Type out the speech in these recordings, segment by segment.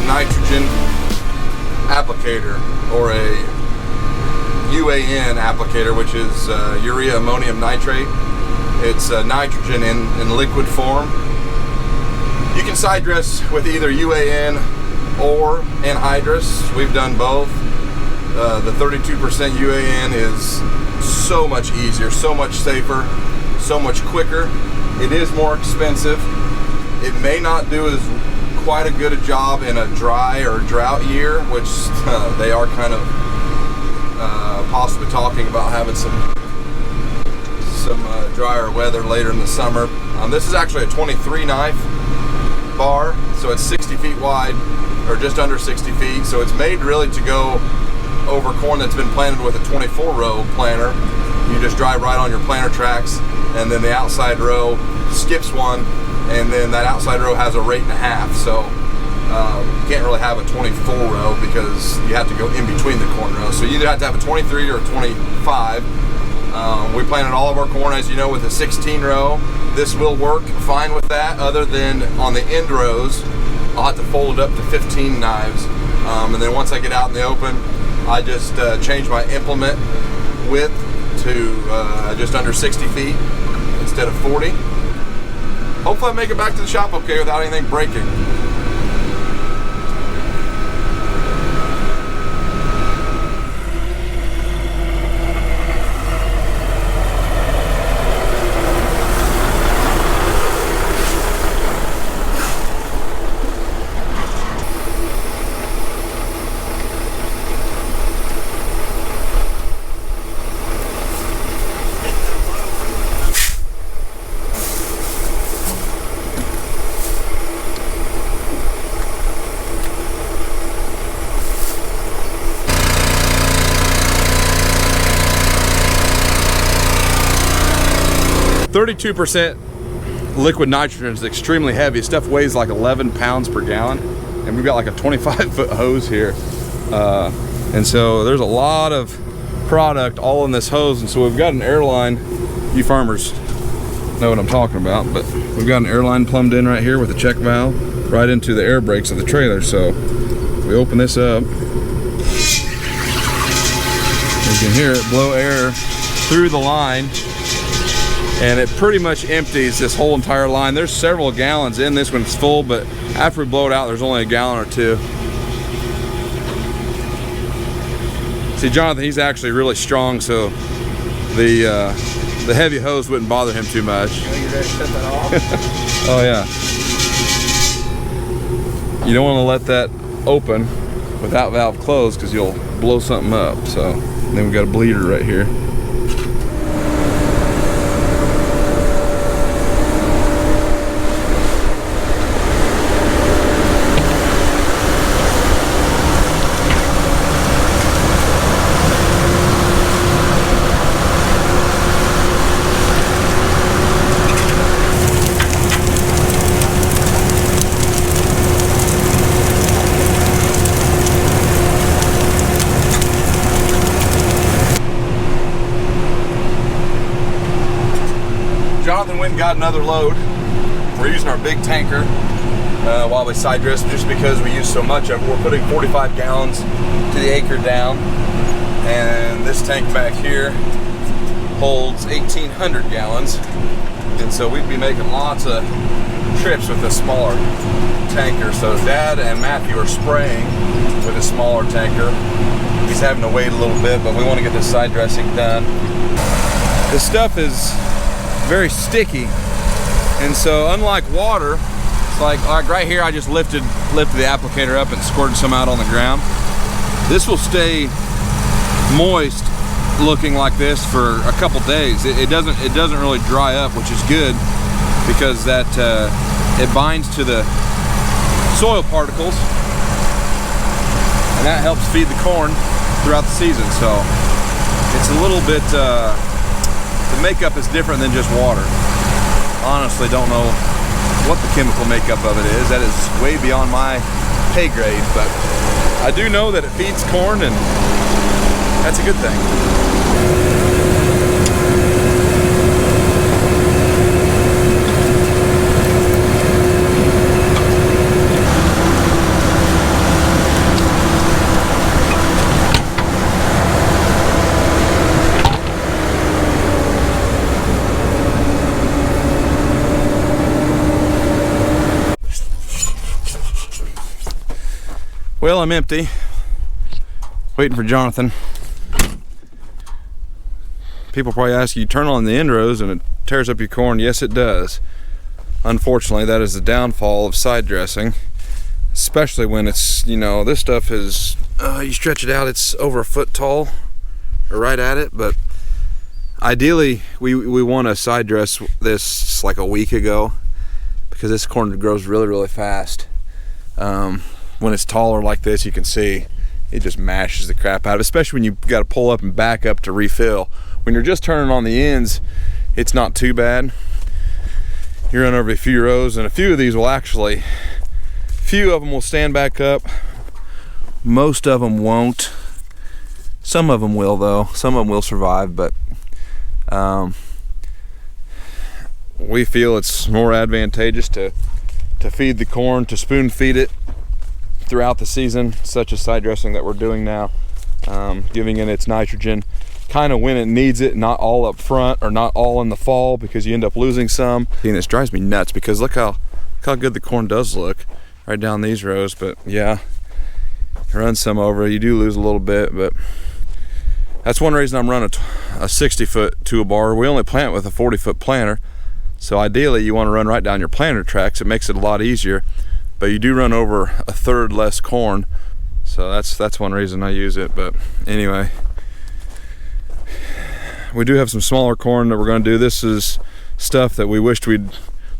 nitrogen applicator, or a UAN applicator, which is urea ammonium nitrate. It's nitrogen in liquid form. You can side dress with either UAN or anhydrous. We've done both. The 32% UAN is so much easier, so much safer, so much quicker. It is more expensive. It may not do as quite a good a job in a dry or drought year, which they are kind of possibly talking about having some drier weather later in the summer. This is actually a 23 knife bar, so it's 60 feet wide, or just under 60 feet. So it's made really to go over corn that's been planted with a 24 row planter. You just drive right on your planter tracks, and then the outside row skips one, and then that outside row has a rate and a half. So you can't really have a 24 row because you have to go in between the corn rows. So you either have to have a 23 or a 25. We planted all of our corn, as you know, with a 16 row. This will work fine with that, other than on the end rows, I'll have to fold it up to 15 knives. And then once I get out in the open, I just change my implement width to just under 60 feet instead of 40. Hopefully I make it back to the shop okay without anything breaking. 32% liquid nitrogen is extremely heavy. Stuff weighs like 11 pounds per gallon, and we've got like a 25-foot hose here. And so there's a lot of product all in this hose, and so we've got an airline. You farmers know what I'm talking about, but we've got an airline plumbed in right here with a check valve right into the air brakes of the trailer. So we open this up, you can hear it blow air through the line, and it pretty much empties this whole entire line. There's several gallons in this when it's full, but after we blow it out, there's only a gallon or two. See, Jonathan, he's actually really strong, so the heavy hose wouldn't bother him too much. You ready to shut that off? Oh yeah. You don't want to let that open without valve closed because you'll blow something up. So then we've got a bleeder right here. Jonathan went and got another load. We're using our big tanker while we side dress, just because we use so much of it. We're putting 45 gallons to the acre down, and this tank back here holds 1,800 gallons, and so we'd be making lots of trips with a smaller tanker. So Dad and Matthew are spraying with a smaller tanker. He's having to wait a little bit, but we want to get this side dressing done. This stuff is very sticky, and so unlike water, it's like right here, I just lifted the applicator up and squirted some out on the ground. This will stay moist looking like this for a couple days. It doesn't really dry up, which is good, because that it binds to the soil particles, and that helps feed the corn throughout the season. So it's a little bit the makeup is different than just water. Honestly, don't know what the chemical makeup of it is. That is way beyond my pay grade, but I do know that it feeds corn, and that's a good thing. Well, I'm empty. Waiting for Jonathan. People probably ask you, turn on the end rows and it tears up your corn. Yes, it does. Unfortunately, that is the downfall of side dressing, especially when it's, you know, this stuff is, you stretch it out, it's over a foot tall, or right at it, but ideally, we want to side dress this like a week ago, because this corn grows really, really fast. When it's taller like this, you can see it just mashes the crap out of it, especially when you got to pull up and back up to refill. When you're just turning on the ends, it's not too bad. You run over a few rows, and a few of these will actually, few of them will stand back up. Most of them won't. Some of them will though. Some of them will survive, but we feel it's more advantageous to feed the corn, to spoon feed it throughout the season, such as side dressing that we're doing now, giving it its nitrogen kind of when it needs it, not all up front or not all in the fall, because you end up losing some. And this drives me nuts because look how good the corn does look right down these rows. But yeah, run some over, you do lose a little bit, but that's one reason I'm running a 60-foot toolbar. We only plant with a 40-foot planter, so ideally you want to run right down your planter tracks. It makes it a lot easier, but you do run over a third less corn, so that's one reason I use it. But anyway, we do have some smaller corn that we're going to do. This is stuff that we wished we'd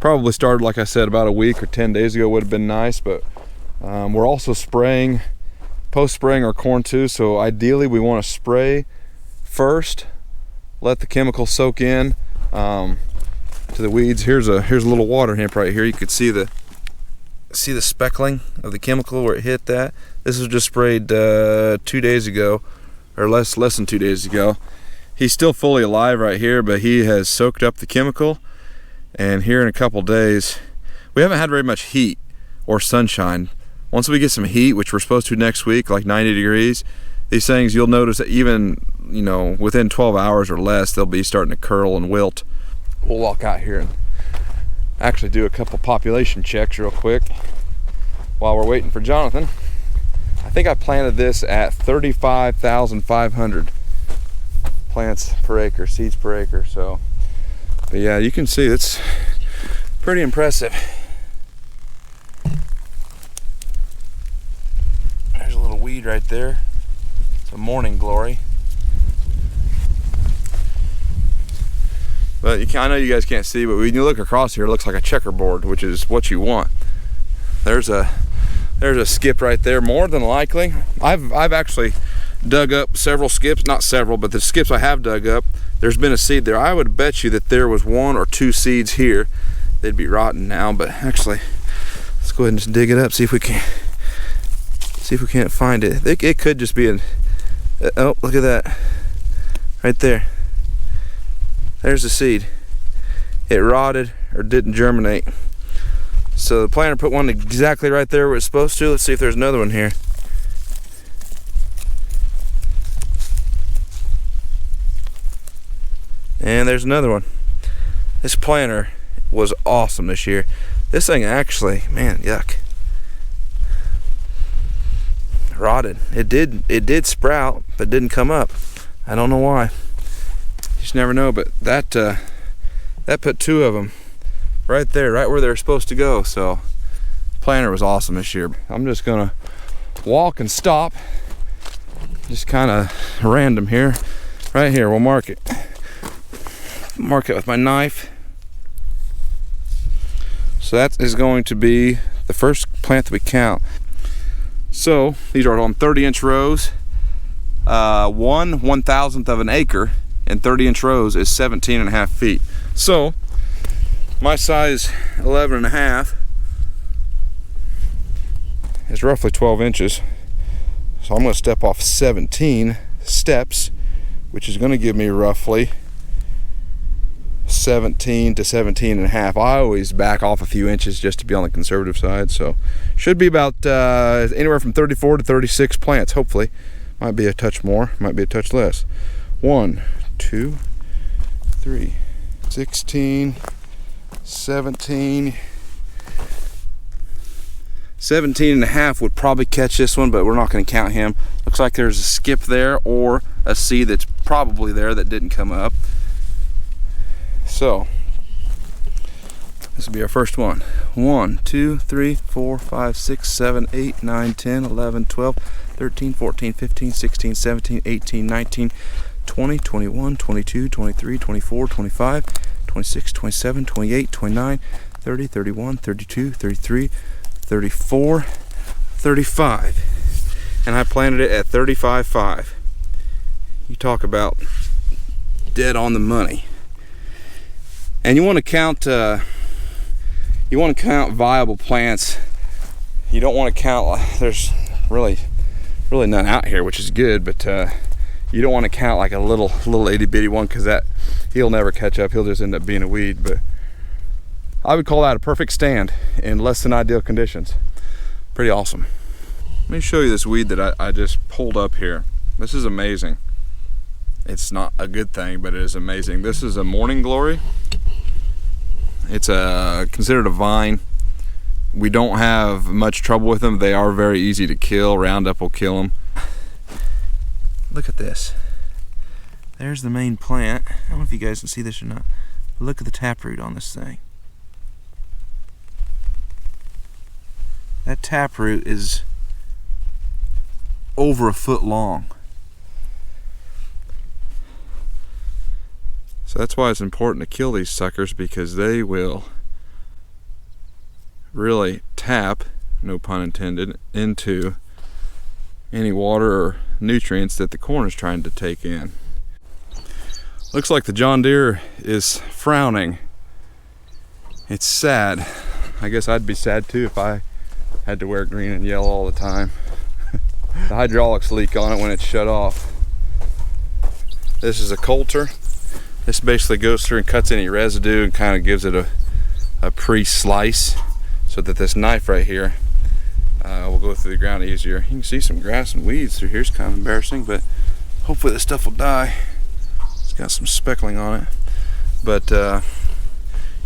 probably started, like I said, about a week or 10 days ago would have been nice, but we're also spraying, post-spraying our corn too, so ideally we want to spray first, let the chemical soak in to the weeds. Here's a little water hemp right here. You could see the speckling of the chemical where it hit that. This was just sprayed 2 days ago, or less than 2 days ago. He's still fully alive right here, but he has soaked up the chemical, and here in a couple days, we haven't had very much heat or sunshine. Once we get some heat, which we're supposed to next week, like 90 degrees, these things, you'll notice that even, you know, within 12 hours or less, they'll be starting to curl and wilt. We'll walk out here and actually do a couple population checks real quick while we're waiting for Jonathan. I think I planted this at 35,500 plants per acre, seeds per acre. So, but yeah, you can see it's pretty impressive. There's a little weed right there. It's a morning glory. But I know you guys can't see, but when you look across here, it looks like a checkerboard, which is what you want. There's a skip right there, more than likely. I've actually dug up several skips, not several, but the skips I have dug up, there's been a seed there. I would bet you that there was 1 or 2 seeds here. They'd be rotten now, but actually, let's go ahead and just dig it up, see if we can't find it. It could just be oh, look at that, right there. There's the seed. It rotted or didn't germinate. So the planter put one exactly right there where it's supposed to. Let's see if there's another one here. And there's another one. This planter was awesome this year. This thing actually, man, yuck. Rotted. It did sprout, but didn't come up. I don't know why. You just never know, but that put 2 of them right there, right where they're supposed to go. So planter was awesome this year. I'm just gonna walk and stop, just kind of random here. Right here, we'll mark it with my knife. So that is going to be the first plant that we count. So these are on 30-inch rows. 1/1000th of an acre in 30-inch rows is 17.5 feet. So my size 11.5 is roughly 12 inches. So I'm going to step off 17 steps, which is going to give me roughly 17 to 17.5. I always back off a few inches just to be on the conservative side. So should be about anywhere from 34 to 36 plants, hopefully. Might be a touch more, might be a touch less. 1, 2, 3, 16, 17, 17.5 would probably catch this one, but we're not going to count him. Looks like there's a skip there or a C that's probably there that didn't come up. So this will be our first one. 1, 2, 3, 4, 5, 6, 7, 8, 9, 10, 11, 12, 13, 14, 15, 16, 17, 18, 19, 20, 21, 22, 23, 24, 25, 26, 27, 28, 29, 30, 31, 32, 33, 34, 35. And I planted it at 35.5. You talk about dead on the money. And you want to count viable plants. You don't want to count, there's really none out here, which is good, but you don't want to count like a little itty bitty one, because that he'll never catch up. He'll just end up being a weed. But I would call that a perfect stand in less than ideal conditions. Pretty awesome. Let me show you this weed that I just pulled up here. This is amazing. It's not a good thing, but it is amazing. This is a morning glory. It's considered a vine. We don't have much trouble with them. They are very easy to kill. Roundup will kill them. Look at this. There's the main plant. I don't know if you guys can see this or not. Look at the taproot on this thing. That taproot is over a foot long. So that's why it's important to kill these suckers, because they will really tap, no pun intended, into any water or nutrients that the corn is trying to take in. Looks like the John Deere is frowning. It's sad. I guess I'd be sad too if I had to wear green and yellow all the time. The hydraulics leak on it when it's shut off. This is a coulter. This basically goes through and cuts any residue and kind of gives it a pre-slice, so that this knife right here will go through the ground easier. You can see some grass and weeds through here. It's kind of embarrassing, but hopefully this stuff will die. It's got some speckling on it. But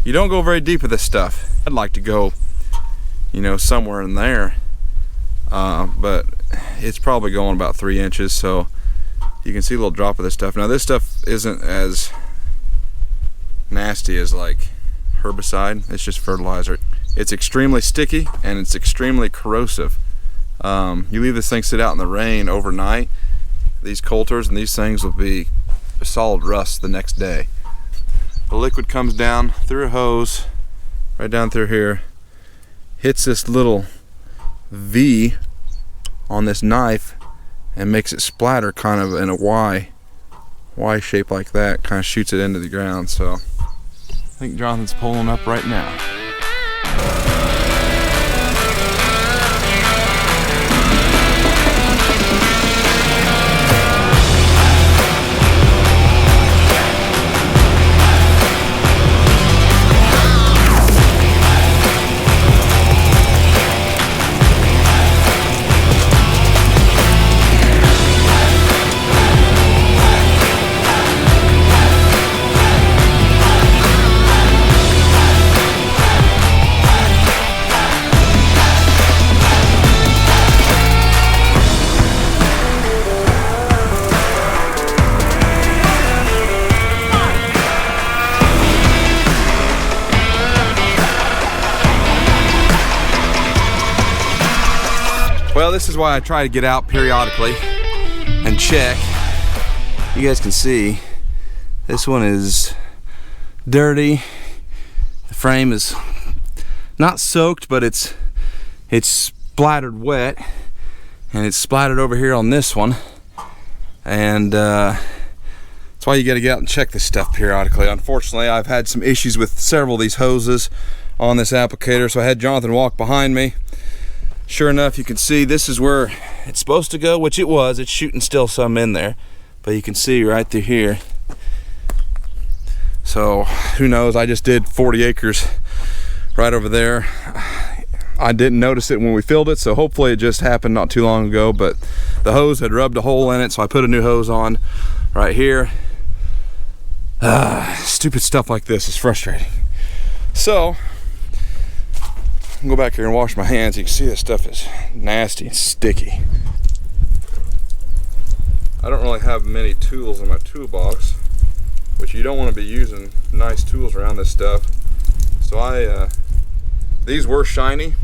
you don't go very deep with this stuff. I'd like to go, somewhere in there, but it's probably going about 3 inches, so you can see a little drop of this stuff. Now this stuff isn't as nasty as like herbicide. It's just fertilizer. It's extremely sticky and it's extremely corrosive. You leave this thing sit out in the rain overnight, these coulters and these things will be a solid rust the next day. The liquid comes down through a hose right down through here, hits this little V on this knife and makes it splatter kind of in a Y shape like that, kind of shoots it into the ground. So I think Jonathan's pulling up right now. Well, this is why I try to get out periodically and check. You guys can see this one is dirty. The frame is not soaked, but it's splattered wet, and it's splattered over here on this one. And that's why you got to get out and check this stuff periodically. Unfortunately, I've had some issues with several of these hoses on this applicator, so I had Jonathan walk behind me. Sure enough, you can see this is where it's supposed to go, which it was. It's shooting still some in there, but you can see right through here. So who knows, I just did 40 acres right over there. I didn't notice it when we filled it, so hopefully it just happened not too long ago, but the hose had rubbed a hole in it, so I put a new hose on right here. Stupid stuff like this is frustrating. So go back here and wash my hands. You can see this stuff is nasty and sticky. I don't really have many tools in my toolbox, which you don't want to be using nice tools around this stuff. So these were shiny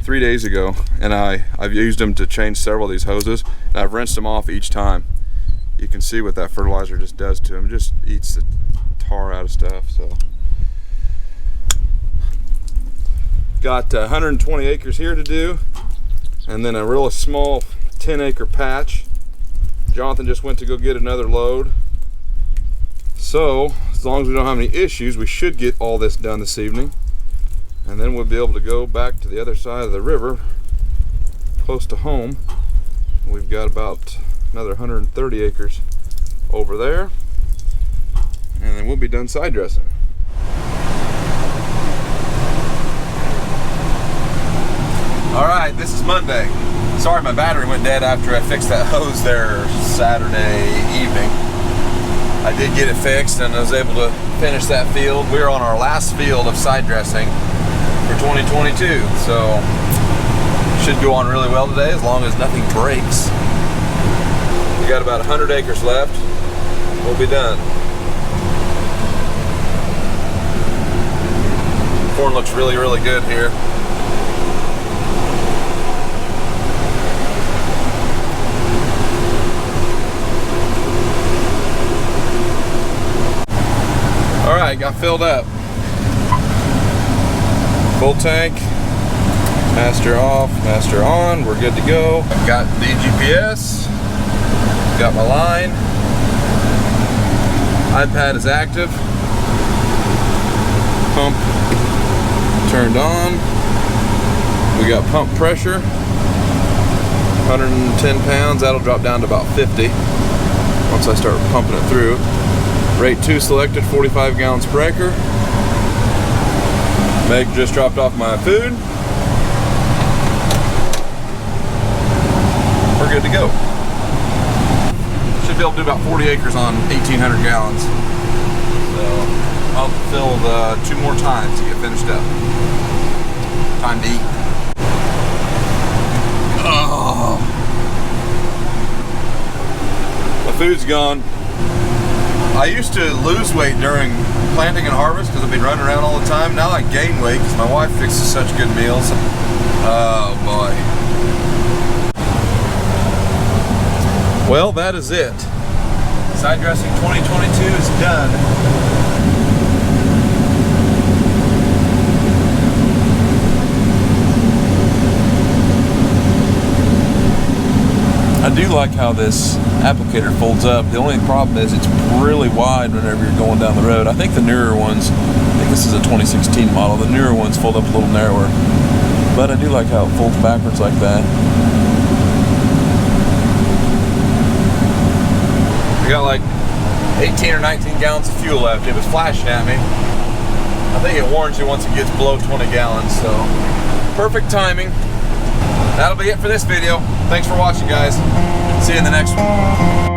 3 days ago, and I've used them to change several of these hoses, and I've rinsed them off each time. You can see what that fertilizer just does to them. It just eats the tar out of stuff. So got 120 acres here to do, and then a really small 10-acre patch. Jonathan just went to go get another load. So as long as we don't have any issues, we should get all this done this evening, and then we'll be able to go back to the other side of the river close to home. We've got about another 130 acres over there, and then we'll be done side dressing. All right, this is Monday. Sorry, my battery went dead after I fixed that hose there Saturday evening. I did get it fixed and I was able to finish that field. We're on our last field of side dressing for 2022, so should go on really well today as long as nothing breaks. We got about 100 acres left. We'll be done. Corn looks really, really good here. All right, got filled up. Full tank. Master off, master on. We're good to go. I've got the GPS. Got my line. iPad is active. Pump turned on. We got pump pressure. 110 pounds. That'll drop down to about 50 once I start pumping it through. Rate 2 selected, 45 gallons per acre. Meg just dropped off my food. We're good to go. Should be able to do about 40 acres on 1,800 gallons. So I'll fill 2 more times to get finished up. Time to eat. Oh. My food's gone. I used to lose weight during planting and harvest because I've been running around all the time. Now I gain weight because my wife fixes such good meals. Oh boy. Well, that is it. Side dressing 2022 is done. I do like how this applicator folds up. The only problem is it's really wide whenever you're going down the road. I think the newer ones, I think this is a 2016 model, the newer ones fold up a little narrower. But I do like how it folds backwards like that. We got like 18 or 19 gallons of fuel left. It was flashing at me. I think it warns you once it gets below 20 gallons, so perfect timing. That'll be it for this video. Thanks for watching, guys. See you in the next one.